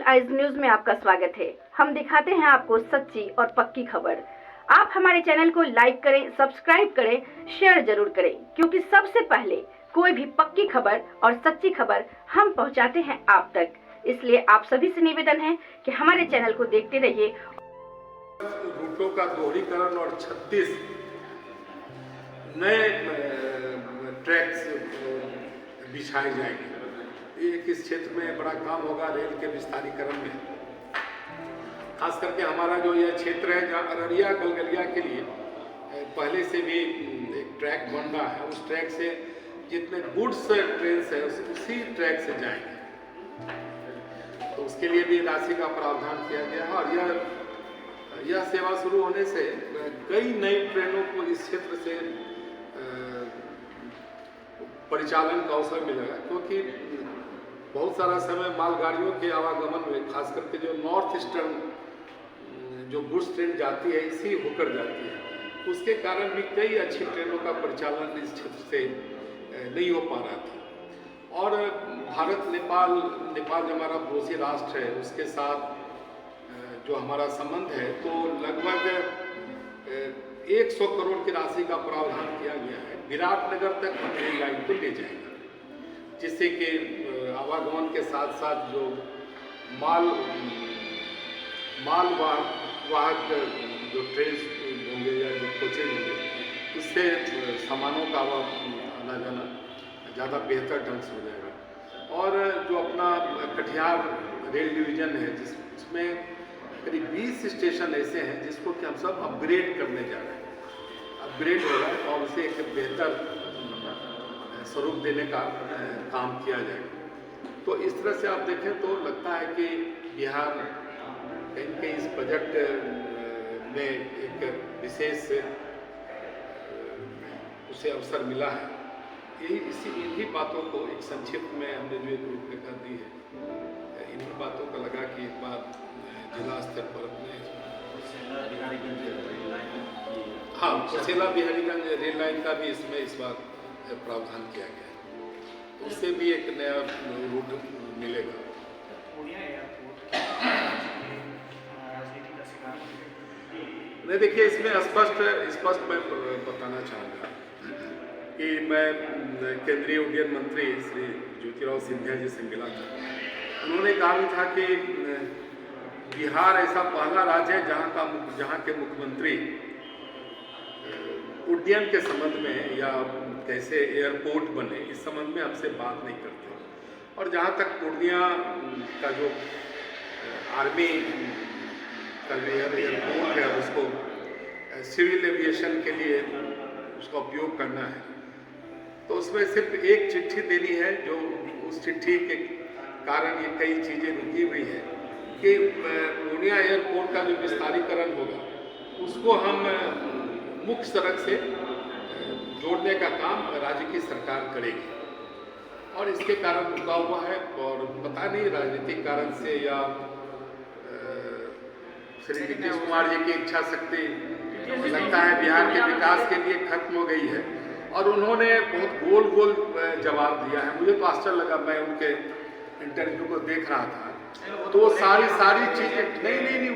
Eyes news में आपका स्वागत है। हम दिखाते हैं आपको सच्ची और पक्की खबर। आप हमारे चैनल को लाइक करें, सब्सक्राइब करें, शेयर जरूर करें, क्योंकि सबसे पहले कोई भी पक्की खबर और सच्ची खबर हम पहुंचाते हैं आप तक। इसलिए आप सभी से निवेदन है कि हमारे चैनल को देखते रहिए। रूटों का दोहरीकरण और 36 नए ट्रैक्स बिछाए जाएंगे। एक इस क्षेत्र में बड़ा काम होगा रेल के विस्तारीकरण में। खास करके हमारा जो यह क्षेत्र है जहाँ अररिया गलगलिया के लिए पहले से भी एक ट्रैक बन रहा है, उस ट्रैक से जितने गुड्स ट्रेन है उसी ट्रैक से जाएंगे, तो उसके लिए भी राशि का प्रावधान किया गया है। और यह सेवा शुरू होने से कई नई ट्रेनों को इस क्षेत्र से परिचालन का अवसर मिलेगा, क्योंकि बहुत सारा समय मालगाड़ियों के आवागमन में, खास करके जो नॉर्थ ईस्टर्न जो गुड्स ट्रेन जाती है इसी होकर जाती है, उसके कारण भी कई अच्छी ट्रेनों का परिचालन इस क्षेत्र से नहीं हो पा रहा था। और भारत नेपाल जो हमारा पड़ोसी राष्ट्र है, उसके साथ जो हमारा संबंध है, तो लगभग 100 करोड़ की राशि का प्रावधान किया गया है। विराटनगर तक हम रेल लाइन को ले जाएंगे, जिससे कि आवागमन के साथ साथ जो वाहक जो ट्रेन होंगे या जो कोचेज होंगे, उससे सामानों का आना जाना ज़्यादा बेहतर ढंग से हो जाएगा। और जो अपना कटिहार रेल डिवीज़न है, जिसमें करीब 20 स्टेशन ऐसे हैं जिसको कि हम सब अपग्रेड करने जा रहे हैं। अपग्रेड होगा और उसे एक बेहतर स्वरूप देने का काम किया जाएगा। तो इस तरह से आप देखें तो लगता है कि बिहार कहीं इस बजट में एक विशेष उसे अवसर मिला है। इन्हीं बातों को एक संक्षिप्त में हमने जो एक रूपरेखा दी है, इन्हीं बातों का लगा कि एक बार जिला स्तर पर अपने कुशेला बिहारीगंज रेल लाइन का भी इसमें इस बार प्रावधान किया गया है, उससे भी एक नया रूट मिलेगा। नहीं, देखिए, इसमें स्पष्ट मैं बताना चाहूँगा कि मैं केंद्रीय उड्डयन मंत्री श्री ज्योतिराव सिंधिया जी से मिला था। उन्होंने कहा था कि बिहार ऐसा पहला राज्य है जहाँ के मुख्यमंत्री उड्डयन के संबंध में या कैसे एयरपोर्ट बने इस संबंध में हमसे बात नहीं करते। और जहाँ तक पूर्णिया का जो आर्मी का एयरपोर्ट है, उसको सिविल एविएशन के लिए उसका उपयोग करना है, तो उसमें सिर्फ एक चिट्ठी देनी है, जो उस चिट्ठी के कारण ये कई चीज़ें रुकी हुई है कि पूर्णिया एयरपोर्ट का जो विस्तारीकरण होगा उसको हम मुख्य सड़क से जोड़ने का काम राज्य की सरकार करेगी। और इसके कारण रुका हुआ है, और पता नहीं राजनीतिक कारण से या श्री नीतीश कुमार जी की इच्छा शक्ति लगता है बिहार के विकास के लिए खत्म हो गई है। और उन्होंने बहुत गोल जवाब दिया है। मुझे तो आश्चर्य लगा, मैं उनके इंटरव्यू को देख रहा था, तो सारी चीज़ें नहीं,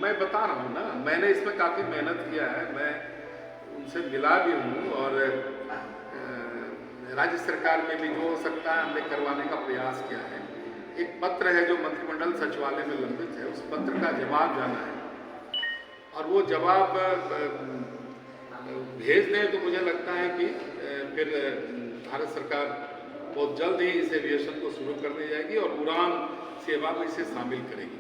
मैं बता रहा हूँ ना, मैंने इसमें काफ़ी मेहनत किया है, मैं उनसे मिला भी हूँ, और राज्य सरकार में भी जो हो सकता है हमने करवाने का प्रयास किया है। एक पत्र है जो मंत्रिमंडल सचिवालय में लंबित है, उस पत्र का जवाब जाना है, और वो जवाब भेज दें तो मुझे लगता है कि फिर भारत सरकार बहुत जल्द ही इस एविएशन को शुरू करने जाएगी और उड़ान सेवा में इसे शामिल करेगी।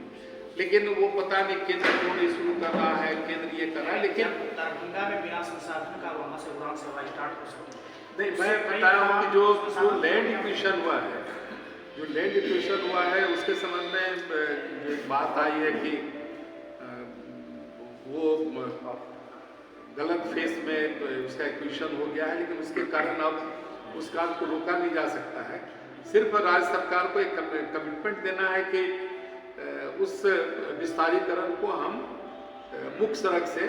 लेकिन वो पता नहीं केंद्र क्यों नहीं शुरू कर रहा है, केंद्र ये कर रहा है, लेकिन दरभंगा में बिना संसाधन का वहाँ से उड़ान सेवा स्टार्ट हो सकती है। नहीं, मैं बता रहा हूँ कि जो लैंड एक्विजिशन हुआ है, उसके संबंध में एक बात आई है कि वो गलत फेस में उसका एक्विजिशन हो गया है, लेकिन उसके कारण अब उस काम को रोका नहीं जा सकता है। सिर्फ राज्य सरकार को एक कमिटमेंट देना है कि उस विस्तारीकरण को हम मुख्य सड़क से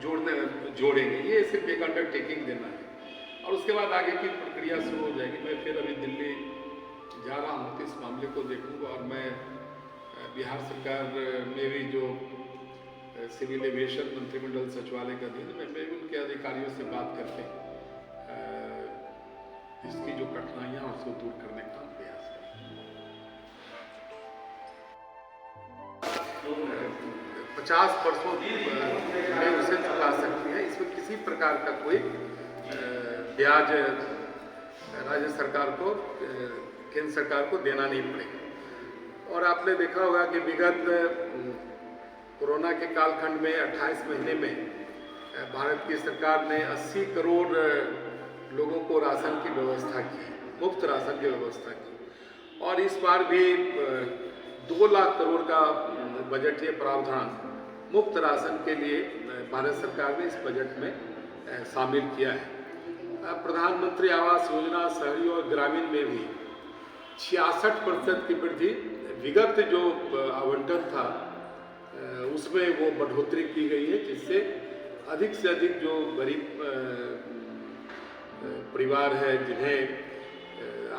जोड़ेंगे। ये सिर्फ एक अंडरटेकिंग देना है, और उसके बाद आगे की प्रक्रिया शुरू हो जाएगी। मैं फिर अभी दिल्ली जा रहा हूँ तो इस मामले को देखूंगा, और मैं बिहार सरकार में भी जो सिविल एविएशन मंत्रिमंडल सचिवालय का अधीन मैं भी उनके अधिकारियों से बात करके इसकी जो कठिनाइयाँ उसको दूर करने का प्रयास करें। 50 वर्षों में उसे चुका सकती है, इसमें किसी प्रकार का कोई ब्याज राज्य सरकार को केंद्र सरकार को देना नहीं पड़ेगा। और आपने देखा होगा कि विगत कोरोना के कालखंड में 28 महीने में भारत की सरकार ने 80 करोड़ लोगों को राशन की व्यवस्था की, मुफ्त राशन की व्यवस्था की। और इस बार भी 2 लाख करोड़ का बजटीय प्रावधान मुफ्त राशन के लिए भारत सरकार ने इस बजट में शामिल किया है। प्रधानमंत्री आवास योजना शहरी और ग्रामीण में भी 66% की वृद्धि, विगत जो आवंटन था उसमें वो बढ़ोतरी की गई है, जिससे अधिक से अधिक जो गरीब परिवार है जिन्हें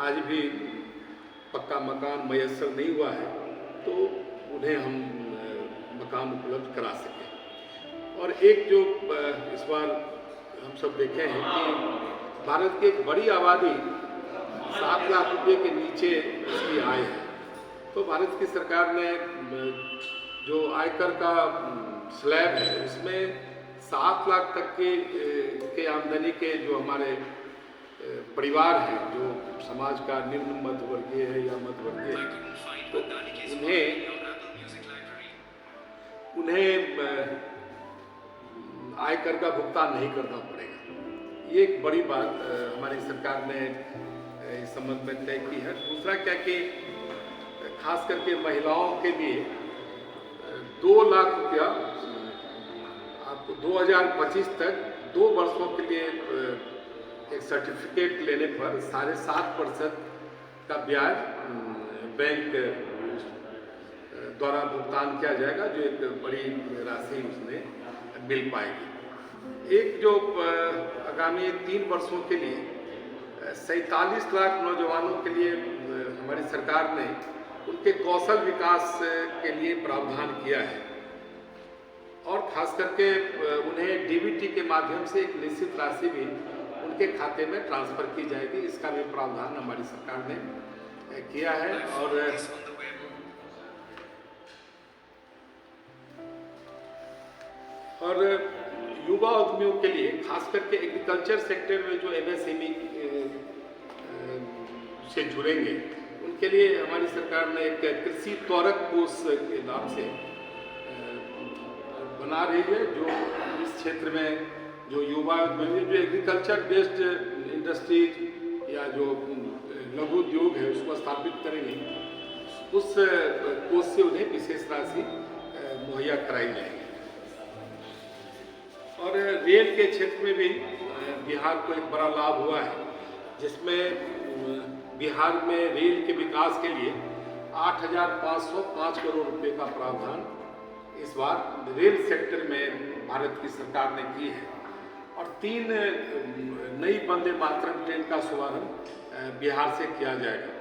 आज भी पक्का मकान मयस्सर नहीं हुआ है, तो उन्हें हम मकान उपलब्ध करा सकें। और एक जो इस बार हम सब देखे हैं कि भारत की एक बड़ी आबादी 7 लाख रुपये के नीचे इसकी आय है, तो भारत की सरकार ने जो आयकर का स्लैब है उसमें 7 लाख तक के आमदनी के जो हमारे परिवार हैं, जो समाज का निम्न मध्यवर्गीय है या मध्यवर्गीय है, तो उन्हें आयकर का भुगतान नहीं करना पड़ेगा। ये एक बड़ी बात हमारी सरकार ने इस संबंध में तय की है। दूसरा क्या कि खास करके महिलाओं के लिए 2 लाख रुपया आपको 2025 तक 2 वर्षों के लिए एक सर्टिफिकेट लेने पर 7.5% का ब्याज बैंक द्वारा भुगतान किया जाएगा, जो एक बड़ी राशि उसमें मिल पाएगी। एक जो आगामी 3 वर्षों के लिए 47 लाख नौजवानों के लिए हमारी सरकार ने उनके कौशल विकास के लिए प्रावधान किया है, और खास करके उन्हें डीबीटी के माध्यम से एक निश्चित राशि भी उनके खाते में ट्रांसफर की जाएगी। इसका भी प्रावधान हमारी सरकार ने किया है। और युवा उद्यमियों के लिए खास करके एग्रीकल्चर सेक्टर में जो एमएसएमई से जुड़ेंगे, उनके लिए हमारी सरकार ने एक कृषि त्वरक कोष के नाम से बना रही है, जो इस क्षेत्र में जो युवा उद्यमी जो एग्रीकल्चर बेस्ड इंडस्ट्रीज या जो लघु उद्योग है उसको स्थापित करेंगे, उस कोष से उन्हें विशेष राशि मुहैया कराई जाएगी। और रेल के क्षेत्र में भी बिहार को एक बड़ा लाभ हुआ है, जिसमें बिहार में रेल के विकास के लिए 8,505 करोड़ रुपए का प्रावधान इस बार रेल सेक्टर में भारत की सरकार ने की है। और 3 नई वंदे मातरम ट्रेन का शुभारंभ बिहार से किया जाएगा।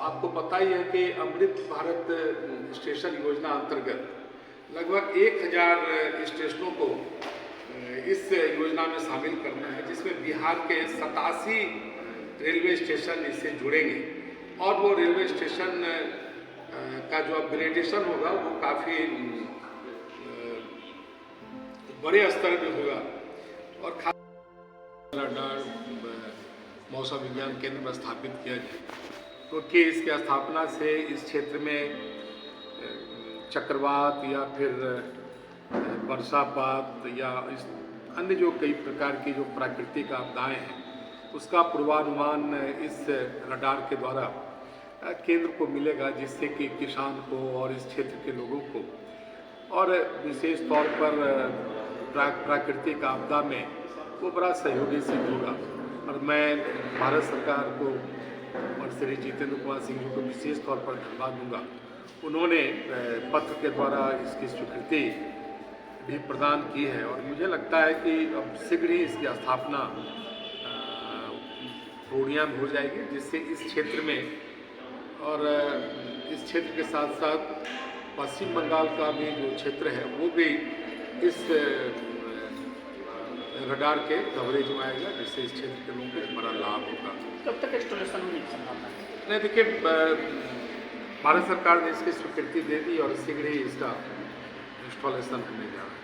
आपको पता ही है कि अमृत भारत स्टेशन योजना अंतर्गत लगभग 1000 स्टेशनों को इस योजना में शामिल करना है, जिसमें बिहार के 87 रेलवे स्टेशन इससे जुड़ेंगे। और वो रेलवे स्टेशन का जो अपग्रेडेशन होगा वो काफ़ी बड़े स्तर पे होगा। और खास मौसम विज्ञान केंद्र में स्थापित किया जाए, क्योंकि इसकी स्थापना से इस क्षेत्र में चक्रवात या फिर वर्षापात या इस अन्य जो कई प्रकार की जो प्राकृतिक आपदाएं हैं उसका पूर्वानुमान इस रडार के द्वारा केंद्र को मिलेगा, जिससे कि किसान को और इस क्षेत्र के लोगों को और विशेष तौर पर प्राकृतिक आपदा में वो बड़ा सहयोगी सिद्ध होगा। और मैं भारत सरकार को और श्री जितेंद्र कुमार सिंह जी को विशेष तौर पर धन्यवाद दूंगा। उन्होंने पत्र के द्वारा इसकी स्वीकृति भी प्रदान की है, और मुझे लगता है कि अब शीघ्र ही इसकी स्थापना पूर्णिया में हो जाएगी, जिससे इस क्षेत्र में और इस क्षेत्र के साथ साथ पश्चिम बंगाल का भी जो क्षेत्र है वो भी इस रडार के कवरेज में आएगा, जिससे इस क्षेत्र के लोगों को बड़ा लाभ होगा। कब तक इंस्टॉलेशन होने की संभावना है? नहीं, देखिए, भारत सरकार ने इसकी स्वीकृति दे दी और शीघ्र ही इसका इंस्टॉलेशन होने जा रहा है।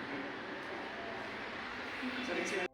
सर,